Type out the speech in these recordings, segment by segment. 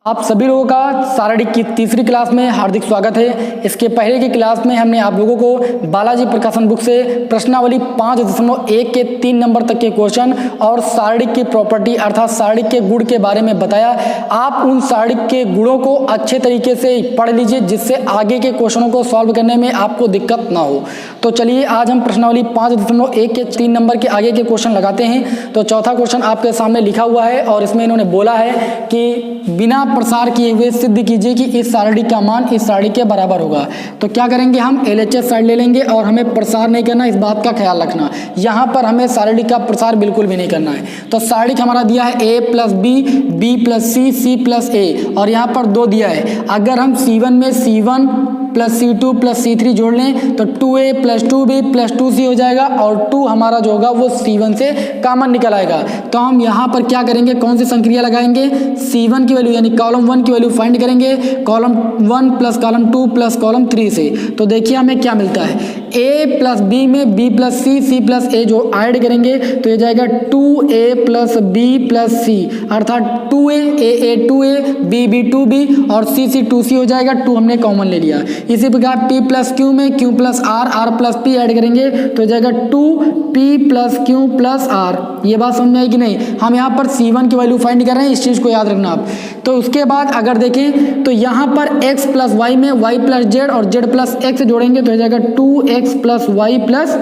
आप सभी लोगों का शारीरिक की तीसरी क्लास में हार्दिक स्वागत है। इसके पहले की क्लास में हमने आप लोगों को बालाजी प्रकाशन बुक से प्रश्नावली 5.1 के 3 नंबर तक के क्वेश्चन और शारीरिक की प्रॉपर्टी अर्थात शारीरिक के गुण के बारे में बताया। आप उन शारीरिक के गुणों को अच्छे तरीके से पढ़ लीजिए जिससे आगे के क्वेश्चनों को सॉल्व करने में आपको दिक्कत ना हो। तो चलिए आज हम प्रश्नावली 5.1 के 3 नंबर के आगे के क्वेश्चन लगाते हैं। तो चौथा क्वेश्चन आपके सामने लिखा हुआ है और इसमें इन्होंने बोला है कि बिना प्रसार किए हुए सिद्ध कीजिए कि इस सारणी का मान इस सारणी के बराबर होगा। तो क्या करेंगे, हम LHS साइड ले लेंगे और हमें प्रसार नहीं करना, इस बात का ख्याल रखना। यहाँ पर हमें सारणी का प्रसार बिल्कुल भी नहीं करना है। तो सारणी हमारा दिया है A + B, B + C, C + A और यहाँ पर 2 दिया है। अगर हम C1 में C1 + C2 + C3 जोड़ लें तो 2A + 2B + 2C हो जाएगा और 2 हमारा जो होगा वो C1 से कॉमन निकल आएगा। तो हम यहाँ पर क्या करेंगे, कौन सी संक्रिया लगाएंगे, C1 की वैल्यू यानी कॉलम 1 की वैल्यू फाइंड करेंगे, कॉलम 1 + कॉलम 2 + कॉलम 3 से। तो देखिए हमें क्या मिलता है, A + B में B + C, C + A जो ऐड करेंगे तो ये जाएगा 2A + B + C अर्थात 2A, A 2A, B 2B और C 2C हो जाएगा। 2 हमने कॉमन ले लिया। इसी प्रकार P + Q में Q + R, R + P add करेंगे तो जाएगा 2P + Q + R। ये बात समझ में आई कि नहीं। हम यहाँ पर C1 की वैल्यू फाइंड कर रहे हैं, इस चीज़ को याद रखना आप। तो उसके बाद अगर देखें तो यहाँ पर x + y में y + z और z + x जोड़ेंगे तो हो जाएगा 2x + y +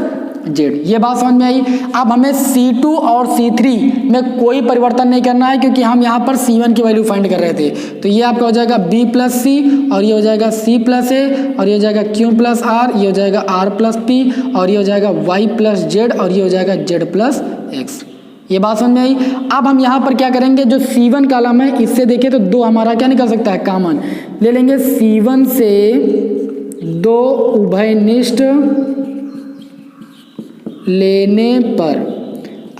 z। ये बात समझ में आई। अब हमें C2 और C3 में कोई परिवर्तन नहीं करना है क्योंकि हम यहाँ पर C1 की वैल्यू फाइंड कर रहे थे। तो ये आपका हो जाएगा B + C और ये हो जाएगा C + A और ये हो जाएगा Q + R, ये हो जाएगा R + P और ये हो जाएगा y + z और ये हो जाएगा z + x। ये बात समझ में आई। अब हम यहाँ पर क्या करेंगे, जो C1 कॉलम है इससे देखें तो 2 हमारा क्या निकल सकता है, कॉमन ले लेंगे। C1 से 2 उभयनिष्ठ लेने पर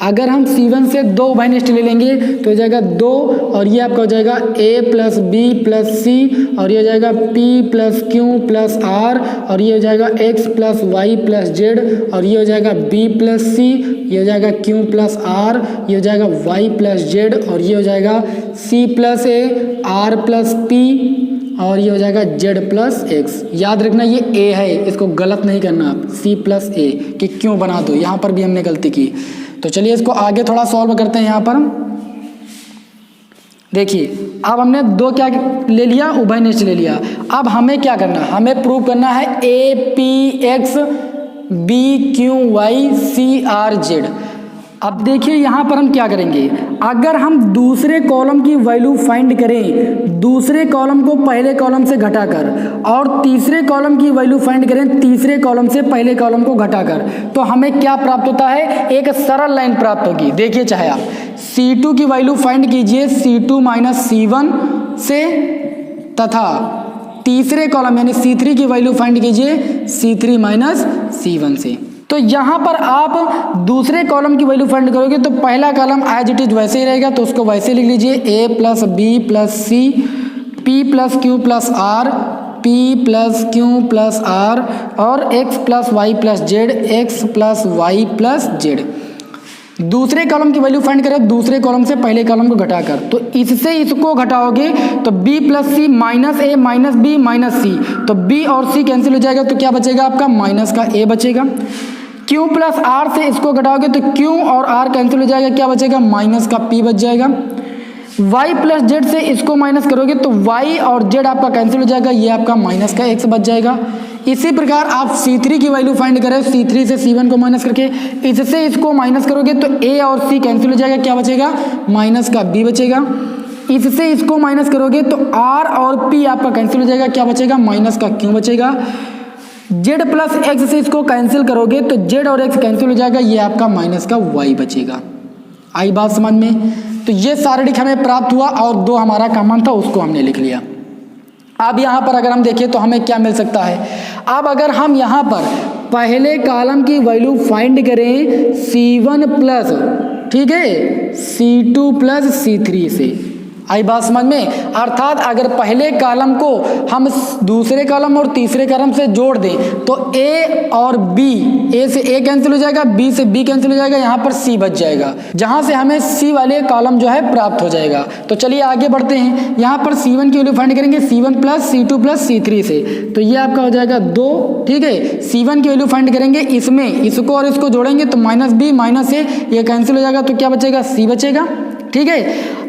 अगर हम C1 से 2 उभयनिष्ठ ले लेंगे तो हो जाएगा 2 और ये आपका हो जाएगा A + B + C और ये हो जाएगा P + Q + R और ये हो जाएगा X + Y + Z और ये हो जाएगा B + C, ये हो जाएगा Q + R, ये हो जाएगा Y + Z और ये हो जाएगा C + A, R + P और ये हो जाएगा Z + X। याद रखना ये A है, इसको गलत नहीं करना आप, C + A कि क्यों बना दो, यहाँ पर भी हमने गलती की। तो चलिए इसको आगे थोड़ा सॉल्व करते हैं। यहाँ पर देखिए अब हमने 2 क्या ले लिया, उभयनिष्ठ ले लिया। अब हमें क्या करना, हमें प्रूव करना है APX BQY CRZ। अब देखिए यहाँ पर हम क्या करेंगे, अगर हम दूसरे कॉलम की वैल्यू फाइंड करें दूसरे कॉलम को पहले कॉलम से घटाकर और तीसरे कॉलम की वैल्यू फाइंड करें तीसरे कॉलम से पहले कॉलम को घटाकर, तो हमें क्या प्राप्त होता है, एक सरल लाइन प्राप्त होगी। देखिए चाहे आप C2 की वैल्यू फाइंड कीजिए C2 - C1 से तथा तीसरे कॉलम यानी C3 की वैल्यू फाइंड कीजिए C3 - C1 से। तो यहाँ पर आप दूसरे कॉलम की वैल्यू फाइंड करोगे तो पहला कॉलम एज इट इज वैसे ही रहेगा तो उसको वैसे लिख लीजिए A + B + C, P + Q + R, P + Q + R और X + Y + Z, X + Y + Z। दूसरे कॉलम की वैल्यू फाइंड करें दूसरे कॉलम से पहले कॉलम को घटाकर, तो इससे इसको घटाओगे तो B + C - A - B - C, तो B और C कैंसिल हो जाएगा तो क्या बचेगा आपका, माइनस का A बचेगा। Q + R से इसको घटाओगे तो Q और R कैंसिल हो जाएगा, क्या बचेगा, माइनस का P बच जाएगा। Y + Z से इसको माइनस करोगे तो Y और Z आपका कैंसिल हो जाएगा, ये आपका माइनस का X बच जाएगा। इसी प्रकार आप C3 की वैल्यू फाइंड करें C3 से C1 को माइनस करके, इससे इसको माइनस करोगे तो A और C कैंसिल हो जाएगा, क्या बचेगा, माइनस का B बचेगा। इससे इसको माइनस करोगे तो R और P आपका कैंसिल हो जाएगा, क्या बचेगा, माइनस का Q बचेगा। Z + X से इसको कैंसिल करोगे तो Z और X कैंसिल हो जाएगा, ये आपका माइनस का Y बचेगा। आई बात समझ में। तो ये सारणिक हमें प्राप्त हुआ और 2 हमारा कॉमन था उसको हमने लिख लिया। अब यहाँ पर अगर हम देखें तो हमें क्या मिल सकता है, अब अगर हम यहाँ पर पहले कॉलम की वैल्यू फाइंड करें C1 प्लस, ठीक है, C2 + C3 से आई बात समझ में। अर्थात अगर पहले कॉलम को हम दूसरे कॉलम और तीसरे कॉलम से जोड़ दें तो ए और बी, ए से ए कैंसिल हो जाएगा, बी से बी कैंसिल हो जाएगा, यहाँ पर सी बच जाएगा, जहाँ से हमें सी वाले कॉलम जो है प्राप्त हो जाएगा। तो चलिए आगे बढ़ते हैं। यहाँ पर C1 की वैल्यू फाइंड करेंगे C1 plus C2 plus C3 से, तो ये आपका हो जाएगा 2। ठीक है, C1 की वैल्यू फाइंड करेंगे, इसमें इसको और इसको जोड़ेंगे तो माइनस बी माइनस ए, ये कैंसिल हो जाएगा, तो क्या बचेगा, C बचेगा। ठीक है,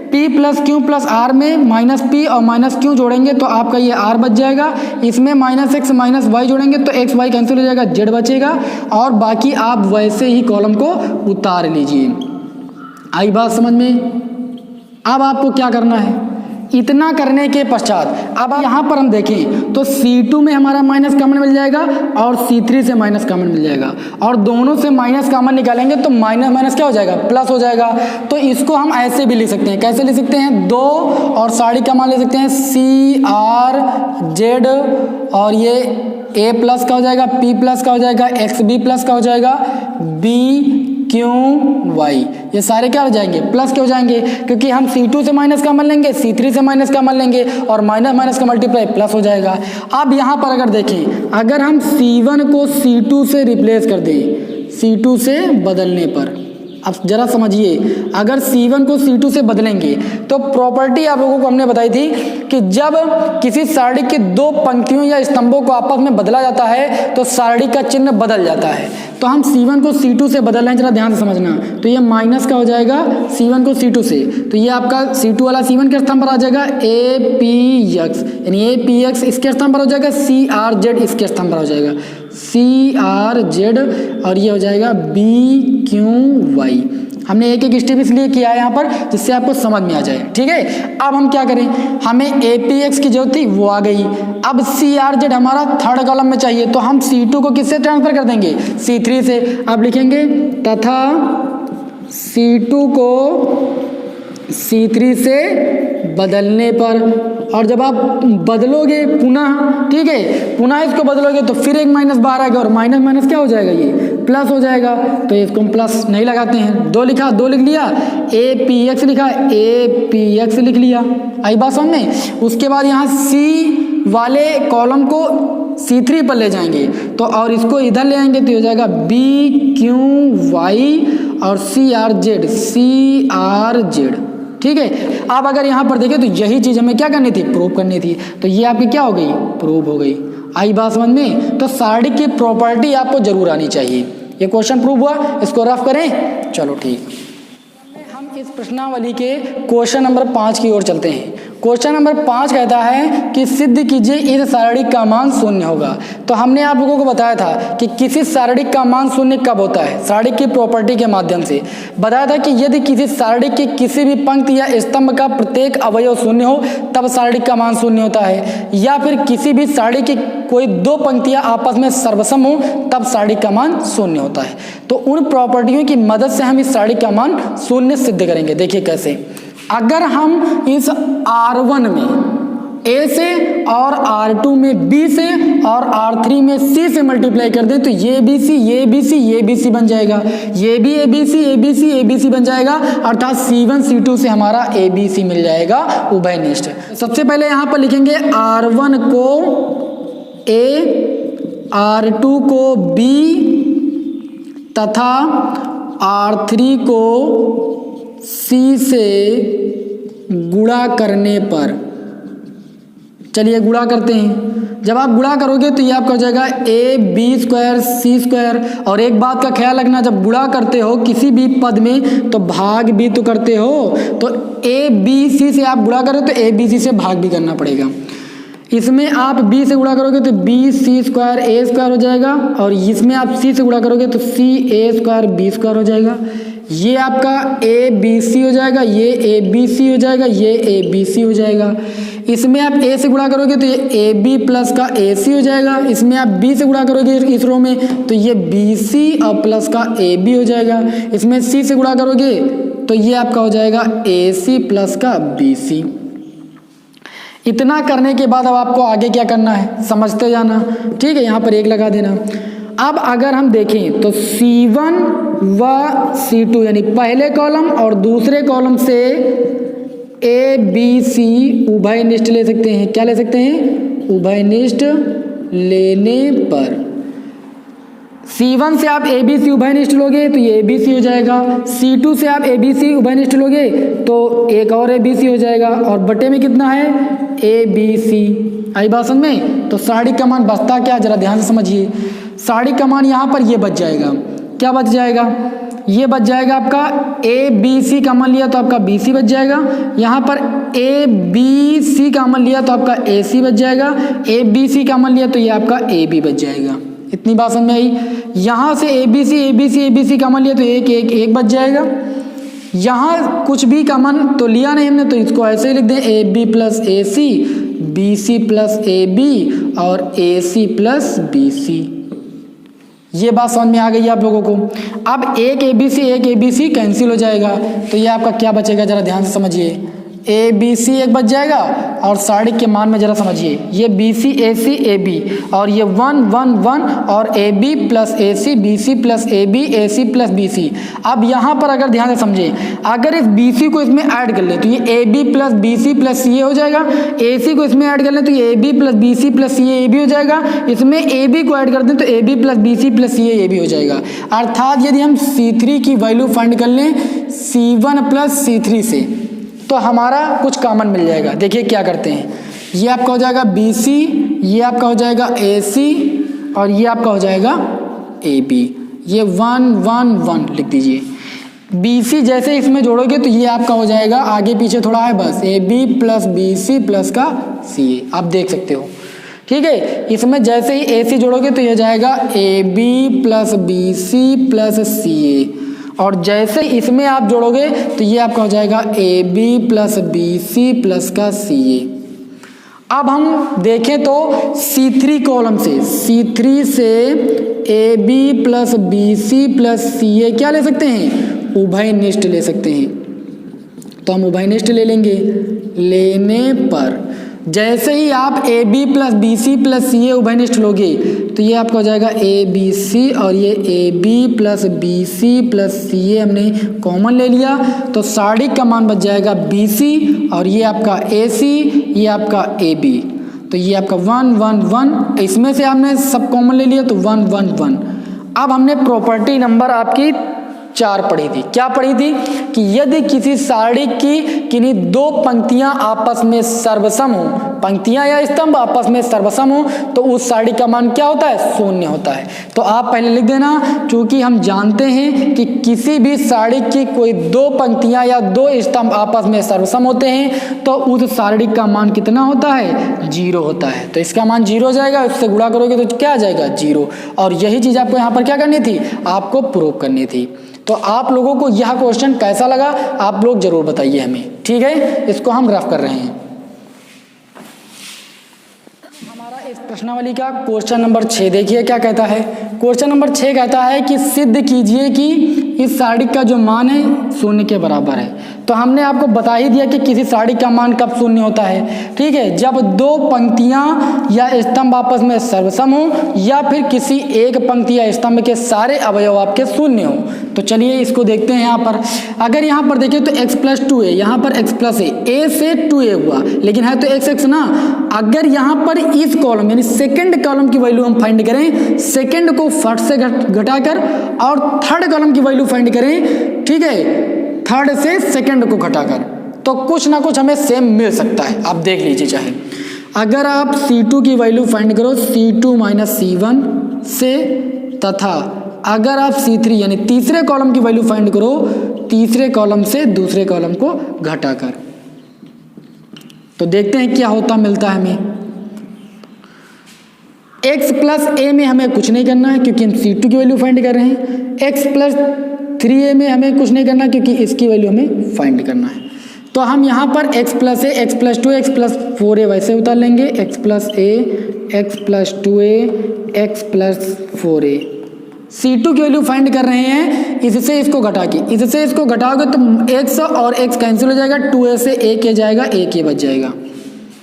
P plus Q plus R में माइनस पी और माइनस क्यू जोड़ेंगे तो आपका ये आर बच जाएगा। इसमें माइनस एक्स माइनस वाई जोड़ेंगे तो एक्स वाई कैंसिल हो जाएगा, जेड बचेगा। और बाकी आप वैसे ही कॉलम को उतार लीजिए। आई बात समझ में। अब आपको क्या करना है, इतना करने के पश्चात अब यहाँ पर हम देखें तो C2 में हमारा माइनस कॉमन मिल जाएगा और C3 से माइनस कॉमन मिल जाएगा, और दोनों से माइनस कॉमन निकालेंगे तो माइनस माइनस क्या हो जाएगा, प्लस हो जाएगा। तो इसको हम ऐसे भी लिख सकते हैं, कैसे लिख सकते हैं, 2 और साड़ी का मान ले सकते हैं CRZ, और ये A प्लस का हो जाएगा, P प्लस का हो जाएगा, XB प्लस का हो जाएगा, BQY, ये सारे क्या हो जाएंगे, प्लस के हो जाएंगे, क्योंकि हम C2 से माइनस कॉमन लेंगे, C3 से माइनस कॉमन लेंगे और माइनस माइनस का मल्टीप्लाई प्लस हो जाएगा। अब यहाँ पर अगर देखें, अगर हम C1 को C2 से रिप्लेस कर दें, C2 से बदलने पर, अब जरा समझिए, अगर C1 को C2 से बदलेंगे तो प्रॉपर्टी आप लोगों को हमने बताई थी कि जब किसी सारणी के दो पंक्तियों या स्तंभों को आपस में बदला जाता है तो सारणी का चिन्ह बदल जाता है। तो हम C1 को C2 से बदल रहे हैं, जरा ध्यान से समझना। तो ये माइनस का हो जाएगा C1 को C2 से, तो ये आपका C2 वाला C1 के स्थान पर आ जाएगा APX, यानी APX इसके स्थान पर हो जाएगा, CRZ इसके स्थान पर हो जाएगा CRZ, और ये हो जाएगा BQY। हमने एक एक स्टेप इसलिए किया है यहाँ पर जिससे आपको समझ में आ जाए। ठीक है, अब हम क्या करें, हमें APX की जरूरत थी वो आ गई। अब CRZ हमारा थर्ड कॉलम में चाहिए, तो हम C2 को किससे ट्रांसफर कर देंगे, C3 से। अब लिखेंगे तथा C2 को C3 से बदलने पर, और जब आप बदलोगे पुनः, ठीक है, पुनः इसको बदलोगे तो फिर एक माइनस बाहर आएगा और माइनस माइनस क्या हो जाएगा, ये प्लस हो जाएगा। तो इसको हम प्लस नहीं लगाते हैं, 2 लिखा, 2 लिख लिया, APX लिखा, APX लिख लिया। आई बात समझ में। उसके बाद यहाँ C वाले कॉलम को C3 पर ले जाएंगे तो, और इसको इधर ले आएंगे तो हो जाएगा BQY और CRZ। ठीक है, अब अगर यहाँ पर देखें तो यही चीज हमें क्या करनी थी, प्रूव करनी थी, तो ये आपकी क्या हो गई, प्रूव हो गई। आई बात समझ में। तो सारणी की प्रॉपर्टी आपको जरूर आनी चाहिए। ये क्वेश्चन प्रूव हुआ, इसको रफ करें। चलो ठीक, हम इस प्रश्नावली के क्वेश्चन नंबर 5 की ओर चलते हैं। क्वेश्चन नंबर 5 कहता है कि सिद्ध कीजिए इस सारणी का मान शून्य होगा। तो हमने आप लोगों को बताया था कि किसी सारणी का मान शून्य कब होता है, सारणी की प्रॉपर्टी के माध्यम से बताया था कि यदि किसी सारणी की किसी भी पंक्ति या स्तंभ का प्रत्येक अवयव शून्य हो तब सारणी का मान शून्य होता है, या फिर किसी भी सारणी की कोई 2 पंक्तियां आपस में सर्वसम हो तब सारणी का मान शून्य होता है। तो उन प्रॉपर्टियों की मदद से हम इस सारणी का मान शून्य सिद्ध करेंगे। देखिए कैसे, अगर हम इस R1 में A से और R2 में B से और R3 में C से मल्टीप्लाई कर दें तो ये BC बन जाएगा, ये भी ABC बन जाएगा, अर्थात C1 C2 से हमारा ABC मिल जाएगा उभयनिष्ठ। सबसे पहले यहाँ पर लिखेंगे R1 को A, R2 को B तथा R3 को C से गुणा करने पर, चलिए गुणा करते हैं। जब आप गुणा करोगे तो ये आपका हो जाएगा AB² C²। और एक बात का ख्याल रखना, जब गुणा करते हो किसी भी पद में तो भाग भी तो करते हो, तो ABC से आप गुणा करो तो ABC से भाग भी करना पड़ेगा। इसमें आप B से गुणा करोगे तो BC² A² हो जाएगा, और इसमें आप C से गुणा करोगे तो CA² B² हो जाएगा। ये आपका ABC हो जाएगा, ये ABC हो जाएगा, ये ABC हो जाएगा। इसमें आप A से गुणा करोगे तो ये AB प्लस का AC हो जाएगा। इसमें आप B से गुणा करोगे इस रो में तो ये BC और प्लस का AB हो जाएगा। इसमें C से गुणा करोगे तो ये आपका हो जाएगा AC प्लस का BC। इतना करने के बाद अब आपको आगे क्या करना है, समझते जाना। ठीक है, यहाँ पर 1 लगा देना। अब अगर हम देखें तो C1 व C2 यानी पहले कॉलम और दूसरे कॉलम से ABC उभयनिष्ठ ले सकते हैं। क्या ले सकते हैं? उभयनिष्ठ लेने पर C1 से आप ABC उभयनिष्ठ लोगे तो ये ABC हो जाएगा। C2 से आप ABC उभयनिष्ठ लोगे तो एक और ABC हो जाएगा, और बटे में कितना है? ABC। आई बात समझ में? तो सारणी का मान बचता क्या, जरा ध्यान से समझिए। सारणी का मान यहाँ पर ये बच जाएगा। क्या बच जाएगा? ये बच जाएगा आपका ABC का मान लिया तो आपका BC बच जाएगा। यहाँ पर ABC का मान लिया तो आपका AC बच जाएगा। ABC का मान लिया तो ये आपका AB बच जाएगा। इतनी बात समझ में आई? यहाँ से ABC का मान लिया तो एक बच जाएगा। यहाँ कुछ भी का मान तो लिया नहीं हमने, तो इसको ऐसे ही लिख दें AB plus AC, BC plus AB और AC प्लस BC। ये बात समझ में आ गई आप लोगों को? अब एक ABC कैंसिल हो जाएगा, तो ये आपका क्या बचेगा, जरा ध्यान से समझिए। ABC एक बच जाएगा, और सारणी के मान में जरा समझिए, ये BC AC AB और ये 1 1 1 और AB plus AC BC plus AB AC plus BC। अब यहाँ पर अगर ध्यान से समझें, अगर इस BC को इसमें ऐड कर ले तो ये AB plus BC plus CA हो जाएगा। AC को इसमें ऐड कर ले तो ये AB plus BC plus CA AB हो जाएगा। इसमें AB को ऐड कर दें तो AB plus BC plus CA AB हो जाएगा। अर्थात यदि हम C3 की वैल्यू फाइंड कर लें C1 प्लस C3 से तो हमारा कुछ कॉमन मिल जाएगा। देखिए क्या करते हैं, ये आपका हो जाएगा BC, ये आपका हो जाएगा AC और ये आपका हो जाएगा AB। ये 1 1 1 लिख दीजिए। BC जैसे इसमें जोड़ोगे तो ये आपका हो जाएगा, आगे पीछे थोड़ा है बस, AB प्लस BC प्लस का CA। आप देख सकते हो, ठीक है। इसमें जैसे ही AC जोड़ोगे तो ये जाएगा AB plus BC plus CA, और जैसे इसमें आप जोड़ोगे तो ये आपका हो जाएगा AB प्लस BC प्लस का CA। अब हम देखें तो C3 कॉलम से, C3 से AB plus BC plus CA क्या ले सकते हैं? उभयनिष्ठ ले सकते हैं। तो हम उभयनिष्ठ ले लेंगे। लेने पर जैसे ही आप AB plus BC plus CA उभयनिष्ठ लोगे तो ये आपका हो जाएगा ABC, और ये AB plus BC plus CA हमने कॉमन ले लिया तो सारणी का मान बच जाएगा BC, और ये आपका AC, ये आपका AB। तो ये आपका 1 1 1, इसमें से हमने सब कॉमन ले लिया तो 1 1 1। अब हमने प्रॉपर्टी नंबर आपकी 4 पढ़ी थी। क्या पढ़ी थी? कि यदि किसी सारणी की किन्हीं दो पंक्तियां आपस में सर्वसम हो, पंक्तियां या स्तंभ आपस में सर्वसम हो, तो उस सारणी का मान क्या होता है? शून्य होता है। तो आप पहले लिख देना, क्योंकि हम जानते हैं कि किसी भी सारणी की कोई दो पंक्तियां या दो स्तंभ आपस में सर्वसम होते हैं तो उस सारणी का मान कितना होता है? 0 होता है। तो इसका मान 0 हो जाएगा, इससे गुणा करोगे तो क्या आ जाएगा? 0। और यही चीज आपको यहाँ पर क्या करनी थी? आपको प्रूव करनी थी। तो आप लोगों को यह क्वेश्चन कैसा लगा आप लोग जरूर बताइए हमें, ठीक है। इसको हम रफ कर रहे हैं। हमारा इस प्रश्नावली का क्वेश्चन नंबर 6 देखिए क्या कहता है। क्वेश्चन नंबर 6 कहता है कि सिद्ध कीजिए कि इस सारणी का जो मान है 0 के बराबर है। तो हमने आपको बता ही दिया कि किसी सारणी का मान कब 0 होता है, ठीक है, जब दो पंक्तियां या स्तंभ आपस में सर्वसम हो, या फिर किसी एक पंक्ति या स्तंभ के सारे अवयव आपके 0 हो। तो चलिए इसको देखते हैं। यहाँ पर अगर यहाँ पर देखें तो x प्लस 2 है, यहाँ पर x प्लस a से 2a हुआ, लेकिन है तो x ना। अगर यहाँ पर इस कॉलम यानी सेकंड कॉलम की वैल्यू हम फाइंड करें, सेकंड को फट से घटाकर, और थर्ड कॉलम की वैल्यू फाइंड करें, ठीक है, थर्ड से सेकंड को घटाकर, तो कुछ ना कुछ हमें सेम मिल सकता है। आप देख लीजिए चाहे अगर आप C2 की वैल्यू फाइंड करो C2 माइनस C1 से, तथा अगर आप C3 यानी तीसरे कॉलम की वैल्यू फाइंड करो तीसरे कॉलम से दूसरे कॉलम को घटाकर, तो देखते हैं क्या होता मिलता है हमें। x प्लस a में हमें कुछ नहीं करना है क्योंकि हम C2 की वैल्यू फाइंड कर रहे हैं। x प्लस 3a में हमें कुछ नहीं करना क्योंकि इसकी वैल्यू हमें फाइंड करना है। तो हम यहाँ पर x plus a, x plus 2, x plus 4a वैसे उतार लेंगे। x plus a, x plus 2a, x plus 4a। C2 की वैल्यू फाइंड कर रहे हैं, इससे इसको घटा के, इससे इसको घटाओगे तो x और x कैंसिल हो जाएगा, 2a से a के जाएगा, a के बच जाएगा।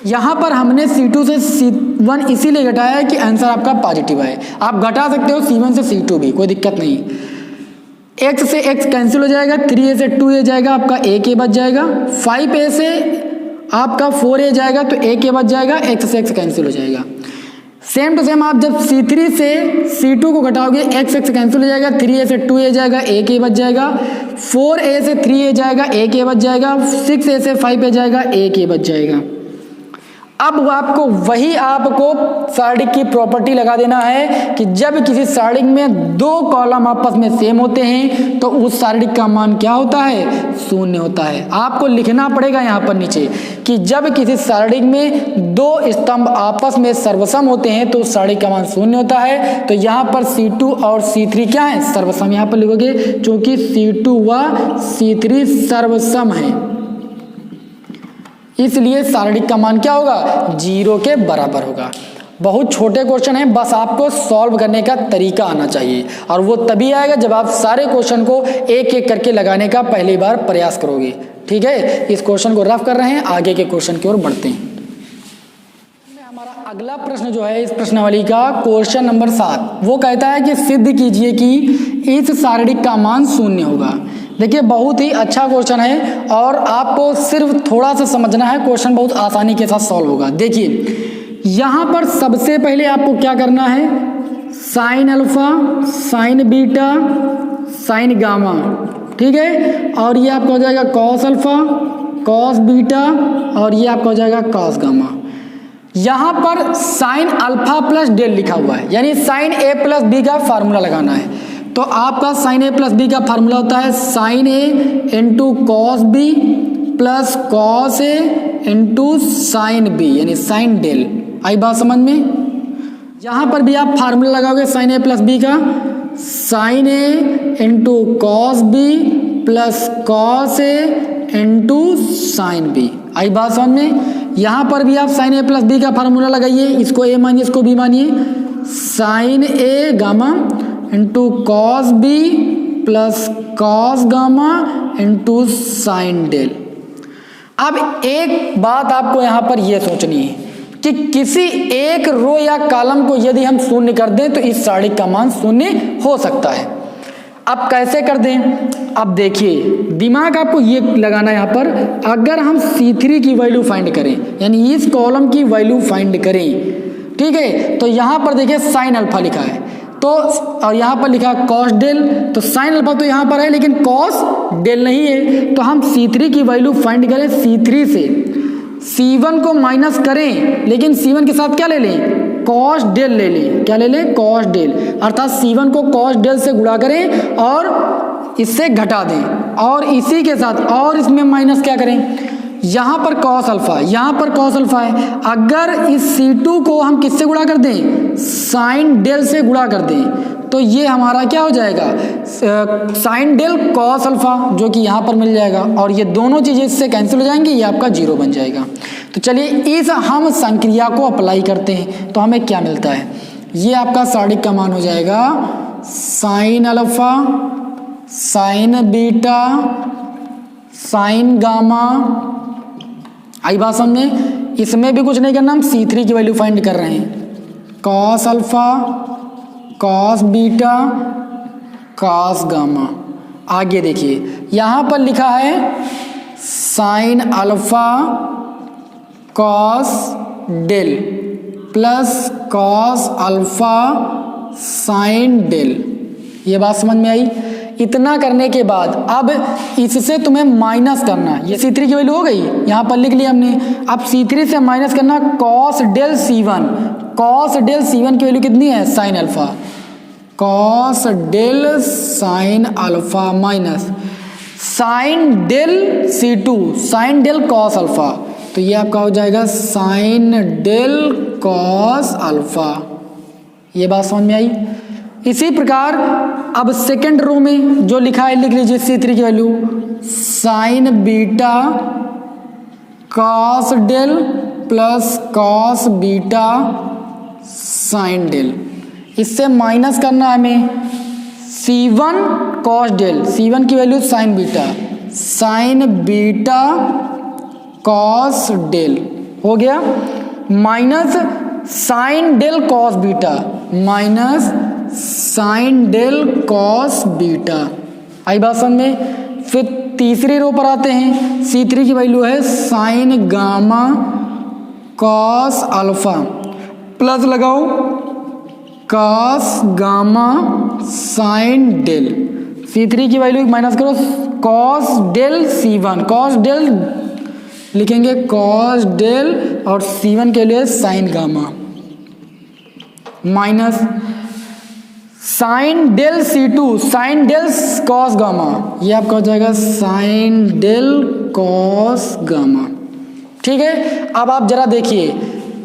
यहाँ पर हमने C2 से C1 इसीलिए घटाया है कि आंसर आपका पॉजिटिव है। आप घटा सकते हो C1 से C2 भी, कोई दिक्कत नहीं। x से x कैंसिल हो जाएगा, 3a से 2a जाएगा, आपका ak बच जाएगा। 5a से आपका 4a जाएगा तो ak बच जाएगा, x से x कैंसिल हो जाएगा। सेम टू सेम आप जब C3 से C2 को घटाओगे, x x कैंसिल हो जाएगा, 3a से 2a जाएगा, ak बच जाएगा। 4a से 3a जाएगा, ak बच जाएगा। 6a से 5a जाएगा, ak बच जाएगा। अब आपको सारणी की प्रॉपर्टी लगा देना है कि जब किसी सारणी में दो कॉलम आपस में सेम होते हैं तो उस सारणी का मान क्या होता है, शून्य होता है। आपको लिखना पड़ेगा यहाँ पर नीचे कि जब किसी सारणी में दो स्तंभ आपस में सर्वसम होते हैं तो उस सारणी का मान शून्य होता है। तो यहाँ पर C2 और C3 क्या है, सर्वसम। यहाँ पर लिखोगे क्योंकि C2 व C3 सर्वसम है, इसलिए सारणी का मान क्या होगा, 0 के बराबर होगा। बहुत छोटे क्वेश्चन हैं, बस आपको सॉल्व करने का तरीका आना चाहिए और वो तभी आएगा जब आप सारे क्वेश्चन को एक एक करके लगाने का पहली बार प्रयास करोगे। ठीक है, इस क्वेश्चन को रफ कर रहे हैं, आगे के क्वेश्चन की ओर बढ़ते हैं। हमारा अगला प्रश्न जो है इस प्रश्नावली का क्वेश्चन नंबर 7, वो कहता है कि सिद्ध कीजिए कि इस सारणी का मान शून्य होगा। देखिए बहुत ही अच्छा क्वेश्चन है और आपको सिर्फ थोड़ा सा समझना है, क्वेश्चन बहुत आसानी के साथ सॉल्व होगा। देखिए यहाँ पर सबसे पहले आपको क्या करना है, sine alpha, sine beta, sine gamma, ठीक है, और ये आपका हो जाएगा कॉस अल्फा, कॉस बीटा, और ये आपका हो जाएगा कॉस गामा। यहाँ पर साइन अल्फा प्लस डेल लिखा हुआ है, यानी साइन ए प्लस बी का फार्मूला लगाना है। तो आपका साइन ए प्लस बी का फार्मूला होता है sine A into cos B plus cos A into sine B, यानी साइन डेल। आई बात समझ में? यहाँ पर भी आप फार्मूला लगाओगे साइन ए प्लस बी का, sine A into cos B plus cos A into sine B. आई बात समझ में? यहाँ पर भी आप साइन ए प्लस बी का फार्मूला लगाइए, इसको ए मानिए, इसको बी मानिए, sine A gamma into cos B plus cos gamma into sine del. अब एक बात आपको यहाँ पर यह सोचनी है कि किसी एक रो या कॉलम को यदि हम शून्य कर दें तो इस सारणी का मान शून्य हो सकता है। अब कैसे कर दें? अब देखिए दिमाग आपको ये लगाना है यहाँ पर, अगर हम C3 की वैल्यू फाइंड करें, यानी इस कॉलम की वैल्यू फाइंड करें, ठीक है, तो यहाँ पर देखिए साइन अल्फा लिखा है तो, और यहाँ पर लिखा है कॉस डेल, तो साइन अल्फा तो यहाँ पर है लेकिन कॉस डेल नहीं है। तो हम C3 की वैल्यू फाइंड करें, C3 से C1 को माइनस करें, लेकिन C1 के साथ क्या ले लें, कॉस डेल ले लें। क्या ले लें? कॉस डेल, अर्थात C1 को कॉस डेल से गुणा करें और इससे घटा दें, और इसी के साथ और इसमें माइनस क्या करें, यहाँ पर कॉस अल्फा, यहाँ पर कॉस अल्फा है, अगर इस C2 को हम किससे गुणा कर दें, साइन डेल से गुणा कर दें, तो ये हमारा क्या हो जाएगा, साइन डेल कॉस अल्फा, जो कि यहाँ पर मिल जाएगा, और ये दोनों चीज़ें इससे कैंसिल हो जाएंगी, ये आपका 0 बन जाएगा। तो चलिए इस हम संक्रिया को अप्लाई करते हैं तो हमें क्या मिलता है, ये आपका सारणी का मान हो जाएगा sine alpha, sine beta, sine gamma. आई बात समझ में? इसमें भी कुछ नहीं करना, हम C3 की वैल्यू फाइंड कर रहे हैं, cos alpha, cos beta, cos gamma. आगे देखिए यहाँ पर लिखा है sine alpha cos del plus cos alpha sine del. ये बात समझ में आई? इतना करने के बाद अब इससे तुम्हें माइनस करना, ये C3 की वैल्यू हो गई, यहाँ पर लिख लिया हमने। अब C3 से माइनस करना cos del C1, cos del C1 की वैल्यू कितनी है, sine alpha, cos del sine alpha minus sine del C2, sine del cos alpha, तो ये आपका हो जाएगा साइन डेल कॉस अल्फा। ये बात समझ में आई? इसी प्रकार अब सेकेंड रो में जो लिखा है लिख लीजिए C3 की value, sine beta cos del plus cos beta sine del. इससे माइनस करना है हमें C1 कॉस डेल, C1 की value sine beta cos del हो गया, minus sine del cos beta, minus sine del cos beta. आई बात समझ में। फिर तीसरी रो पर आते हैं, C3 की वैल्यू है sine gamma cos alpha, plus लगाओ cos gamma sine del. C3 की वैल्यू माइनस करो, cos del C1, cos del लिखेंगे कॉस डेल और C1 के लिए sine gamma, minus sine del C2, sine del cos gamma, ये आपका हो जाएगा साइन डेल कॉस गामा। ठीक है, अब आप जरा देखिए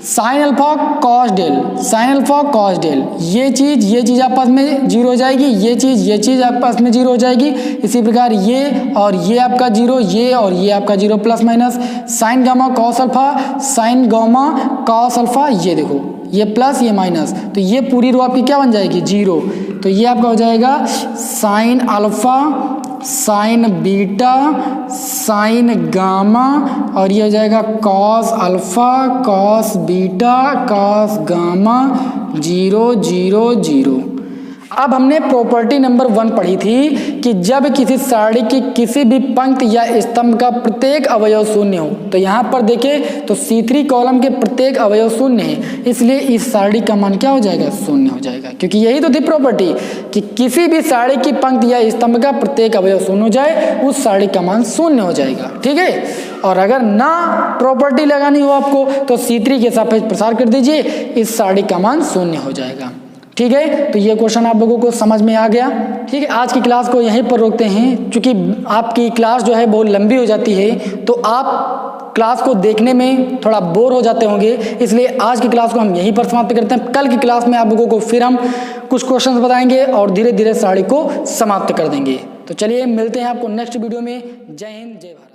sine alpha cos del, sine alpha cos del, ये चीज़ आपस में जीरो हो जाएगी, ये चीज़ आपस में जीरो हो जाएगी। इसी प्रकार ये और ये आपका जीरो, ये और ये आपका zero, plus minus sign gamma cos alpha, sign gamma cos alpha, ये देखो ये प्लस ये माइनस, तो ये पूरी रो आपकी क्या बन जाएगी, जीरो। तो ये आपका हो जाएगा sine alpha sine beta sine gamma और ये हो जाएगा cos alpha cos beta cos gamma 0 0 0। अब हमने प्रॉपर्टी नंबर 1 पढ़ी थी कि जब किसी सारणी की किसी भी पंक्ति या स्तंभ का प्रत्येक अवयव शून्य हो, तो यहाँ पर देखें तो C3 कॉलम के प्रत्येक अवयव शून्य है, इसलिए इस सारणी का मान क्या हो जाएगा, शून्य हो जाएगा। क्योंकि यही तो थी प्रॉपर्टी कि किसी भी सारणी की पंक्ति या स्तंभ का प्रत्येक अवयव शून्य हो जाए, उस सारणी का मान शून्य हो जाएगा। ठीक है, और अगर ना प्रॉपर्टी लगानी हो आपको तो C3 के सापेक्ष प्रसार कर दीजिए, इस सारणी का मान शून्य हो जाएगा। ठीक है, तो ये क्वेश्चन आप लोगों को समझ में आ गया। ठीक है, आज की क्लास को यहीं पर रोकते हैं, क्योंकि आपकी क्लास जो है बहुत लंबी हो जाती है, तो आप क्लास को देखने में थोड़ा बोर हो जाते होंगे, इसलिए आज की क्लास को हम यहीं पर समाप्त करते हैं। कल की क्लास में आप लोगों को फिर हम कुछ क्वेश्चन बताएंगे और धीरे धीरे सारणी को समाप्त कर देंगे। तो चलिए मिलते हैं आपको नेक्स्ट वीडियो में। जय हिंद, जय भारत।